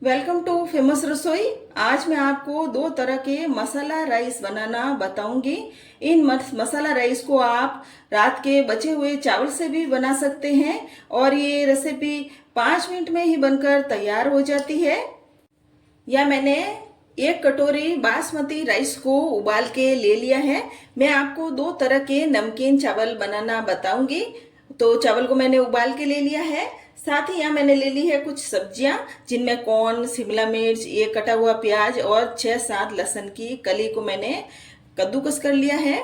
Welcome two famous रसोई। आज मैं आपको दो तरह के मसाला राइस बनाना बताऊंगी। इन मसाला राइस को आप रात के बचे हुए चावल से भी बना सकते हैं और ये रेसिपी 5 मिनट में ही बनकर तैयार हो जाती है। या मैंने 1 कटोरी बासमती राइस को उबाल के ले लिया है। मैं आपको दो तरह के नमकीन चावल बनाना बताऊंगी। तो चावल को मैंने उबाल के ले लिया है। साथ ही यहाँ मैंने ले ली है कुछ सब्जियां, जिनमें कॉर्न, शिमला मिर्च, ये कटा हुआ प्याज और 6-7 लहसुन की कली को मैंने कद्दूकस कर लिया है।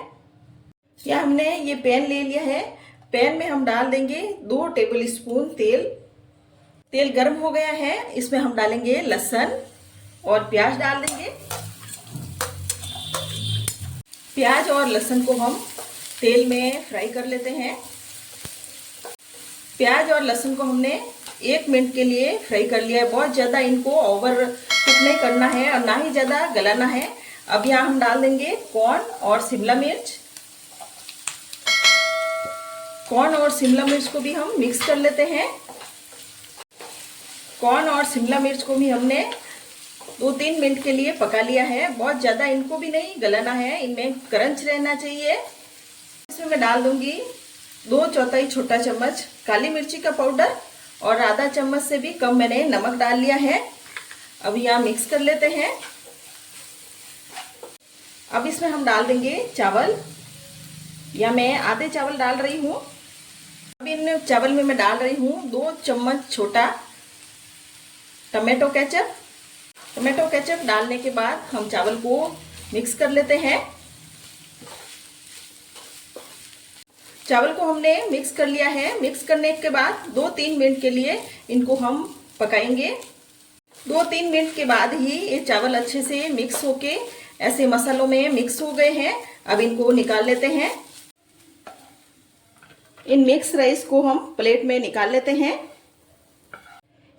या हमने ये पैन ले लिया है। पैन में हम डाल देंगे 2 टेबल स्पून तेल। तेल गर्म हो गया है, इसमें हम डालेंगे लहसुन और प्याज डाल देंगे। प्याज और लहसुन को हम तेल में फ्राई कर लेते हैं। प्याज और लहसुन को हमने 1 मिनट के लिए फ्राई कर लिया है। बहुत ज़्यादा इनको ओवर कुक नहीं करना है और ना ही ज़्यादा गलाना है। अब यहाँ हम डाल देंगे कॉर्न और शिमला मिर्च। कॉर्न और शिमला मिर्च को भी हम मिक्स कर लेते हैं। कॉर्न और शिमला मिर्च को भी हमने 2-3 मिनट के लिए पका लिया है। बहुत ज़्यादा इनको भी नहीं गलाना है, इनमें क्रंच रहना चाहिए। इसमें मैं डाल दूंगी 2/4 छोटा चम्मच काली मिर्ची का पाउडर और आधा चम्मच से भी कम मैंने नमक डाल लिया है। अब यहाँ मिक्स कर लेते हैं। अब इसमें हम डाल देंगे चावल, या मैं आधे चावल डाल रही हूँ। अब इन चावल में मैं डाल रही हूँ 2 चम्मच छोटा टमाटो केचप। टमाटो केचप डालने के बाद हम चावल को मिक्स कर लेते हैं। चावल को हमने मिक्स कर लिया है। मिक्स करने के बाद 2-3 मिनट के लिए इनको हम पकाएंगे। 2-3 मिनट के बाद ही ये चावल अच्छे से मिक्स होके ऐसे मसालों में मिक्स हो गए हैं। अब इनको निकाल लेते हैं। इन मिक्स राइस को हम प्लेट में निकाल लेते हैं।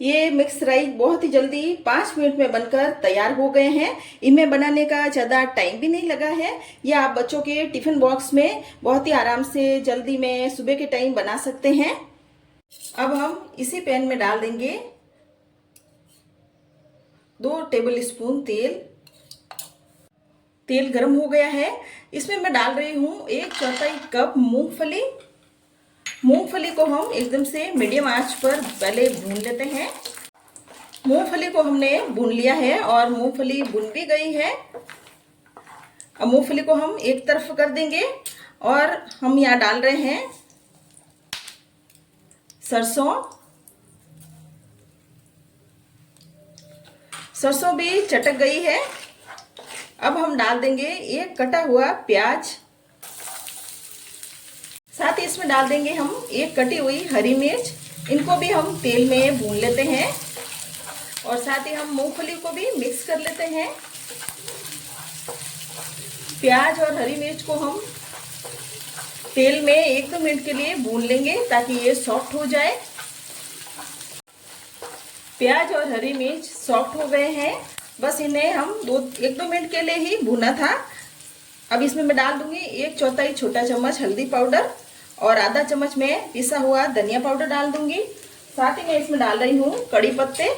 ये मिक्स राइस बहुत ही जल्दी 5 मिनट में बनकर तैयार हो गए हैं। इनमें बनाने का ज़्यादा टाइम भी नहीं लगा है। ये आप बच्चों के टिफिन बॉक्स में बहुत ही आराम से जल्दी में सुबह के टाइम बना सकते हैं। अब हम इसी पैन में डाल देंगे 2 टेबल स्पून तेल। तेल गर्म हो गया है। इसमें मैं डाल रही हूँ 1/4 कप मूंगफली। मूंगफली को हम एकदम से मीडियम आंच पर पहले भून लेते हैं। मूंगफली को हमने भून लिया है और मूंगफली भुन भी गई है। अब मूंगफली को हम एक तरफ कर देंगे और हम यहाँ डाल रहे हैं सरसों। सरसों भी चटक गई है। अब हम डाल देंगे एक कटा हुआ प्याज। साथ ही इसमें डाल देंगे हम एक कटी हुई हरी मिर्च। इनको भी हम तेल में भून लेते हैं और साथ ही हम मूंगफली को भी मिक्स कर लेते हैं। प्याज और हरी मिर्च को हम तेल में 1-2 मिनट के लिए भून लेंगे ताकि ये सॉफ्ट हो जाए। प्याज और हरी मिर्च सॉफ्ट हो गए हैं। बस इन्हें हम 1-2 मिनट के लिए ही भूना था। अब इसमें मैं डाल दूंगी 1/4 छोटा चम्मच हल्दी पाउडर और आधा चम्मच में पिसा हुआ धनिया पाउडर डाल दूंगी। साथ ही मैं इसमें डाल रही हूँ कड़ी पत्ते।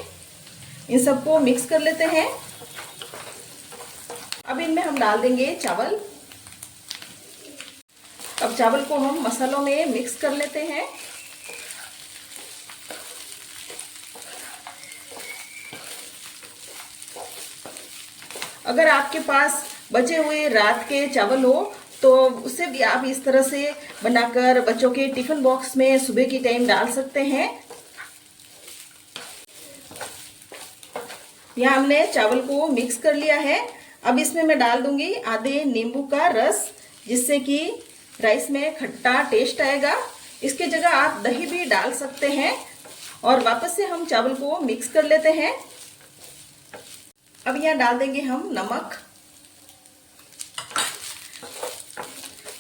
इन सबको मिक्स कर लेते हैं। अब इनमें हम डाल देंगे चावल। अब चावल को हम मसालों में मिक्स कर लेते हैं। अगर आपके पास बचे हुए रात के चावल हो तो उसे भी आप इस तरह से बनाकर बच्चों के टिफिन बॉक्स में सुबह की टाइम डाल सकते हैं। यहाँ हमने चावल को मिक्स कर लिया है। अब इसमें मैं डाल दूंगी आधे नींबू का रस, जिससे कि राइस में खट्टा टेस्ट आएगा। इसके जगह आप दही भी डाल सकते हैं और वापस से हम चावल को मिक्स कर लेते हैं। अब यहाँ डाल देंगे हम नमक।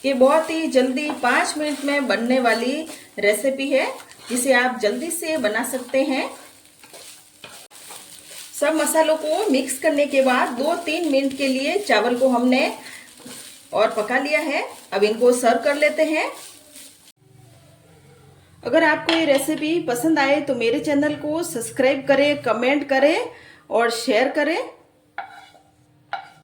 ये बहुत ही जल्दी 5 मिनट में बनने वाली रेसिपी है, जिसे आप जल्दी से बना सकते हैं। सब मसालों को मिक्स करने के बाद 2-3 मिनट के लिए चावल को हमने और पका लिया है। अब इनको सर्व कर लेते हैं। अगर आपको ये रेसिपी पसंद आए तो मेरे चैनल को सब्सक्राइब करें, कमेंट करें और शेयर करें।